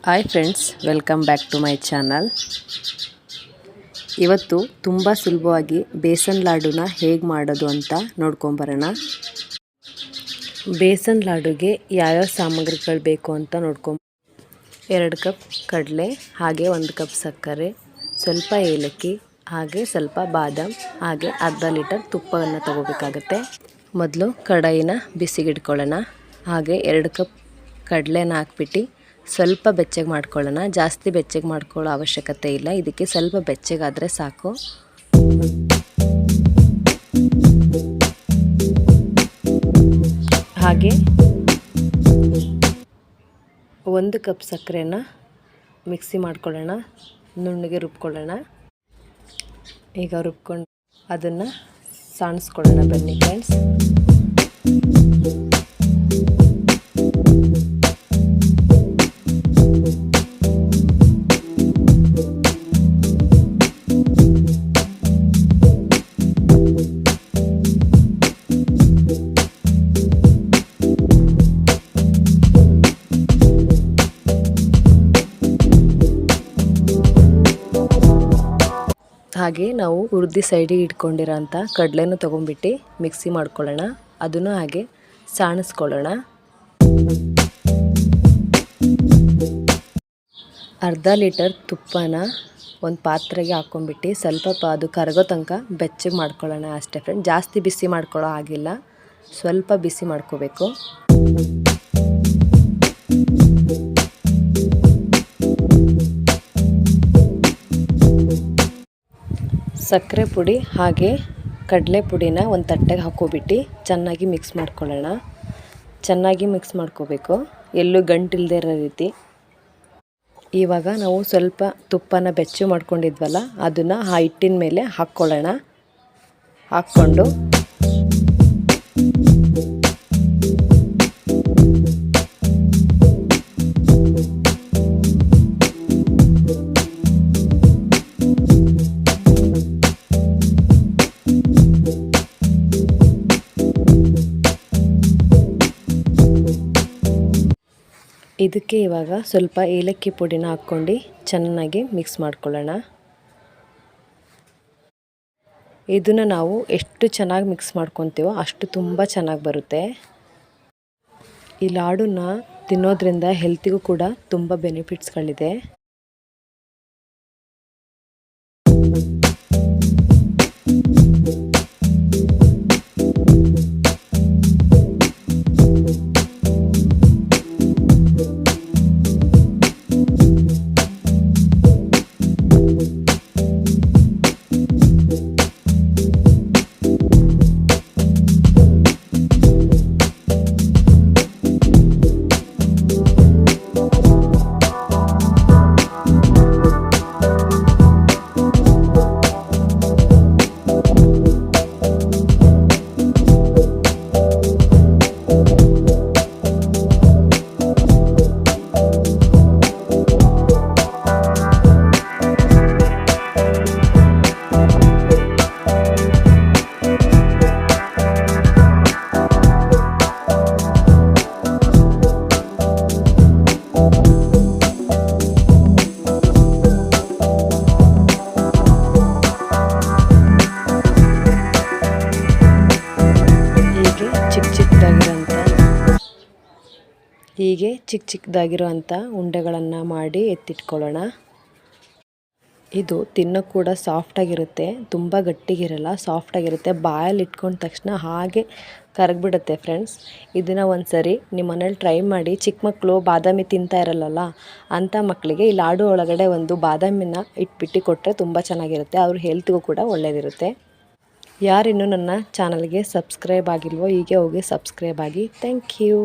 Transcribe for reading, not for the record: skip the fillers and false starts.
Hi friends, welcome back to my channel. ಇವತ್ತು ತುಂಬ ಸುಲಭವಾಗಿ ಬೇಸನ್ ಲಾಡುನ ಹೇಗೆ ಮಾಡೋದು ಅಂತ ನೋಡ್ಕೊಂಬರೋಣ. ಬೇಸನ್ ಲಾಡುಗೆ ಯಾವ್ಯಾವ ಸಾಮಗ್ರಿಗಳು ಬೇಕು ಅಂತ 2 ಕಪ್ ಕಡಲೆ, ಹಾಗೆ 1 ಕಪ್ ಸಕ್ಕರೆ, ಸ್ವಲ್ಪ ಏಲಕ್ಕಿ, ಹಾಗೆ ಸ್ವಲ್ಪ ಬಾದಾಮ್, ಹಾಗೆ ಅರ್ಧ ಲೀಟರ್ ತುಪ್ಪವನ್ನು ತಗೋಬೇಕಾಗತ್ತೆ. ಮೊದಲು ಕಡಾಯಿನ ಬಿಸಿಗಿಡ್ಕೊಳ್ಳೋಣ. ಹಾಗೆ 2 ಕಪ್ ಕಡಲೆನ ಹಾಕ್ಬಿಟ್ಟು ಸ್ವಲ್ಪ ಬೆಚ್ಚಗೆ ಮಾಡ್ಕೊಳ್ಳೋಣ. ಜಾಸ್ತಿ ಬೆಚ್ಚಗೆ ಮಾಡ್ಕೊಳ್ಳೋ ಅವಶ್ಯಕತೆ ಇಲ್ಲ, ಇದಕ್ಕೆ ಸ್ವಲ್ಪ ಬೆಚ್ಚಗಾದರೆ ಸಾಕು. ಹಾಗೆ 1 ಕಪ್ ಸಕ್ಕರೆನ ಮಿಕ್ಸಿ ಮಾಡ್ಕೊಳ್ಳೋಣ, ನುಣ್ಣಗೆ ರುಬ್ಕೊಳ್ಳೋಣ. ಈಗ ರುಬ್ಕೊಂಡು ಅದನ್ನು ಸಾಣಿಸ್ಕೊಳ್ಳೋಣ. ಬನ್ನಿ ಫ್ರೆಂಡ್ಸ್. ಹಾಗೆ ನಾವು ಹುರಿದು ಸೈಡಿಗೆ ಇಟ್ಕೊಂಡಿರೋಂಥ ಕಡಲೆನೂ ತೊಗೊಂಡ್ಬಿಟ್ಟು ಮಿಕ್ಸಿ ಮಾಡ್ಕೊಳ್ಳೋಣ. ಅದನ್ನು ಹಾಗೆ ಸಾಣಿಸ್ಕೊಳ್ಳೋಣ. ಅರ್ಧ ಲೀಟರ್ ತುಪ್ಪನ ಒಂದು ಪಾತ್ರೆಗೆ ಹಾಕ್ಕೊಂಡ್ಬಿಟ್ಟು ಸ್ವಲ್ಪ ಅದು ಕರಗೋ ತನಕ ಬೆಚ್ಚಗೆ ಮಾಡ್ಕೊಳ್ಳೋಣ ಅಷ್ಟೇ ಫ್ರೆಂಡ್. ಜಾಸ್ತಿ ಬಿಸಿ ಮಾಡ್ಕೊಳ್ಳೋ ಹಾಗಿಲ್ಲ, ಸ್ವಲ್ಪ ಬಿಸಿ ಮಾಡ್ಕೋಬೇಕು. ಸಕ್ಕರೆ ಪುಡಿ ಹಾಗೆ ಕಡಲೆ ಪುಡಿನ ಒಂದು ತಟ್ಟೆಗೆ ಹಾಕ್ಕೊಬಿಟ್ಟು ಚೆನ್ನಾಗಿ ಮಿಕ್ಸ್ ಮಾಡ್ಕೊಳ್ಳೋಣ. ಚೆನ್ನಾಗಿ ಮಿಕ್ಸ್ ಮಾಡ್ಕೋಬೇಕು, ಎಲ್ಲೂ ಗಂಟಿಲ್ಲದೆ ಇರೋ ರೀತಿ. ಇವಾಗ ನಾವು ಸ್ವಲ್ಪ ತುಪ್ಪನ ಬೆಚ್ಚು ಮಾಡ್ಕೊಂಡಿದ್ವಲ್ಲ, ಅದನ್ನು ಆ ಹಿಟ್ಟಿನ ಮೇಲೆ ಹಾಕ್ಕೊಳ್ಳೋಣ. ಹಾಕ್ಕೊಂಡು ಇದಕ್ಕೆ ಇವಾಗ ಸ್ವಲ್ಪ ಏಲಕ್ಕಿ ಪುಡಿನ ಹಾಕ್ಕೊಂಡು ಚೆನ್ನಾಗಿ ಮಿಕ್ಸ್ ಮಾಡ್ಕೊಳ್ಳೋಣ. ಇದನ್ನು ನಾವು ಎಷ್ಟು ಚೆನ್ನಾಗಿ ಮಿಕ್ಸ್ ಮಾಡ್ಕೊತೀವೋ ಅಷ್ಟು ತುಂಬ ಚೆನ್ನಾಗಿ ಬರುತ್ತೆ. ಈ ಲಾಡುನ ತಿನ್ನೋದ್ರಿಂದ ಹೆಲ್ತಿಗೂ ಕೂಡ ತುಂಬ ಬೆನಿಫಿಟ್ಸ್ಗಳಿದೆ. ಹೀಗೆ ಚಿಕ್ಕ ಚಿಕ್ಕದಾಗಿರೋಂಥ ಉಂಡೆಗಳನ್ನು ಮಾಡಿ ಎತ್ತಿಟ್ಕೊಳ್ಳೋಣ. ಇದು ತಿನ್ನೋಕ್ಕೆ ಕೂಡ ಸಾಫ್ಟಾಗಿರುತ್ತೆ, ತುಂಬ ಗಟ್ಟಿಗಿರಲ್ಲ, ಸಾಫ್ಟಾಗಿರುತ್ತೆ. ಬಾಯಲ್ಲಿ ಇಟ್ಕೊಂಡ ತಕ್ಷಣ ಹಾಗೆ ಕರಗಿಬಿಡುತ್ತೆ ಫ್ರೆಂಡ್ಸ್. ಇದನ್ನು ಒಂದು ಸರಿ ನಿಮ್ಮ ಮನೇಲಿ ಟ್ರೈ ಮಾಡಿ. ಚಿಕ್ಕ ಮಕ್ಕಳು ಬಾದಾಮಿ ತಿಂತಾ ಇರಲ್ಲ, ಅಂಥ ಮಕ್ಕಳಿಗೆ ಈ ಲಾಡು ಒಳಗಡೆ ಒಂದು ಬಾದಾಮಿನ ಇಟ್ಬಿಟ್ಟು ಕೊಟ್ಟರೆ ತುಂಬ ಚೆನ್ನಾಗಿರುತ್ತೆ. ಅವ್ರ ಹೆಲ್ತ್ಗೂ ಕೂಡ ಒಳ್ಳೆಯದಿರುತ್ತೆ. ಯಾರಿನ್ನೂ ನನ್ನ ಚಾನಲ್ಗೆ ಸಬ್ಸ್ಕ್ರೈಬ್ ಆಗಿಲ್ವೋ, ಹೀಗೆ ಹೋಗಿ ಸಬ್ಸ್ಕ್ರೈಬ್ ಆಗಿ. Thank you.